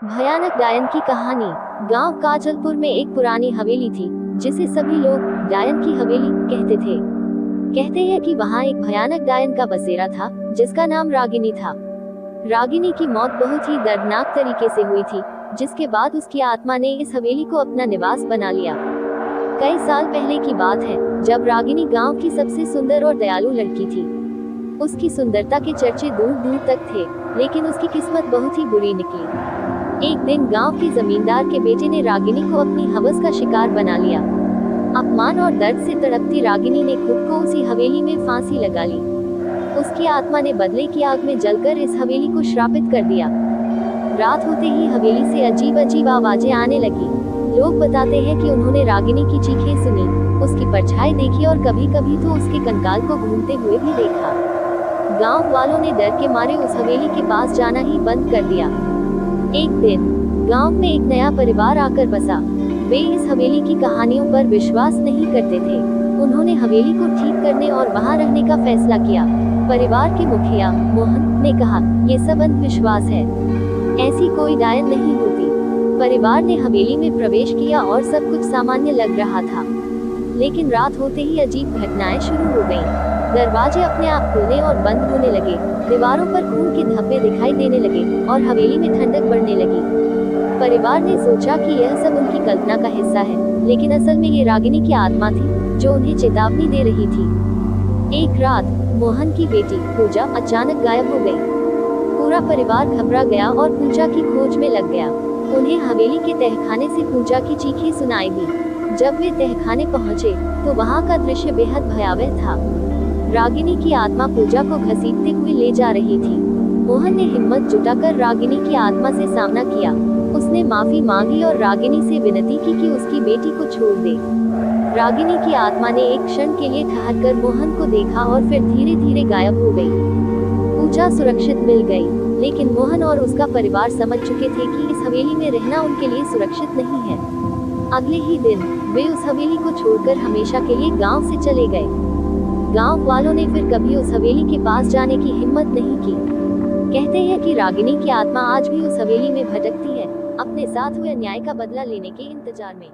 भयानक डायन की कहानी। गांव काजलपुर में एक पुरानी हवेली थी जिसे सभी लोग डायन की हवेली कहते थे। कहते हैं कि वहां एक भयानक डायन का बसेरा था जिसका नाम रागिनी था। रागिनी की मौत बहुत ही दर्दनाक तरीके से हुई थी, जिसके बाद उसकी आत्मा ने इस हवेली को अपना निवास बना लिया। कई साल पहले की बात है, जब रागिनी गांव की सबसे सुंदर और दयालु लड़की थी। उसकी सुंदरता के चर्चे दूर दूर तक थे, लेकिन उसकी किस्मत बहुत ही बुरी निकली। एक दिन गांव के जमींदार के बेटे ने रागिनी को अपनी हवस का शिकार बना लिया। अपमान और दर्द से तड़पती रागिनी ने खुद को उसी हवेली में फांसी लगा ली। उसकी आत्मा ने बदले की आग में जलकर इस हवेली को श्रापित कर दिया। रात होते ही हवेली से अजीब अजीब आवाजें आने लगी। लोग बताते हैं कि उन्होंने रागिनी की चीखें सुनी, उसकी परछाई देखी और कभी कभी तो उसके कंकाल को घूमते हुए भी देखा। गांव वालों ने डर के मारे उस हवेली के पास जाना ही बंद कर दिया। एक दिन गांव में एक नया परिवार आकर बसा। वे इस हवेली की कहानियों पर विश्वास नहीं करते थे। उन्होंने हवेली को ठीक करने और वहां रहने का फैसला किया। परिवार के मुखिया मोहन ने कहा, ये सब अंधविश्वास है, ऐसी कोई डायन नहीं होती। परिवार ने हवेली में प्रवेश किया और सब कुछ सामान्य लग रहा था, लेकिन रात होते ही अजीब घटनाएं शुरू हो गईं। दरवाजे अपने आप खुलने और बंद होने लगे, दीवारों पर खून के धब्बे दिखाई देने लगे और हवेली में ठंडक बढ़ने लगी। परिवार ने सोचा कि यह सब उनकी कल्पना का हिस्सा है, लेकिन असल में ये रागिनी की आत्मा थी जो उन्हें चेतावनी दे रही थी। एक रात मोहन की बेटी पूजा अचानक गायब हो गई। पूरा परिवार घबरा गया और पूजा की खोज में लग गया। उन्हें हवेली के तहखाने से पूजा की चीखें सुनाई दी। जब वे तहखाने पहुंचे तो वहां का दृश्य बेहद भयावह था। रागिनी की आत्मा पूजा को घसीटते हुए ले जा रही थी। मोहन ने हिम्मत जुटाकर रागिनी की आत्मा से सामना किया। उसने माफी मांगी और रागिनी से विनती की कि उसकी बेटी को छोड़ दे। रागिनी की आत्मा ने एक क्षण के लिए ठहरकर मोहन को देखा और फिर धीरे धीरे गायब हो गई। पूजा सुरक्षित मिल गई, लेकिन मोहन और उसका परिवार समझ चुके थे कि इस हवेली में रहना उनके लिए सुरक्षित नहीं है। अगले ही दिन वे उस हवेली को छोड़कर हमेशा के लिए गांव से चले गए। गांव वालों ने फिर कभी उस हवेली के पास जाने की हिम्मत नहीं की। कहते हैं कि रागिनी की आत्मा आज भी उस हवेली में भटकती है, अपने साथ हुए अन्याय का बदला लेने के इंतजार में।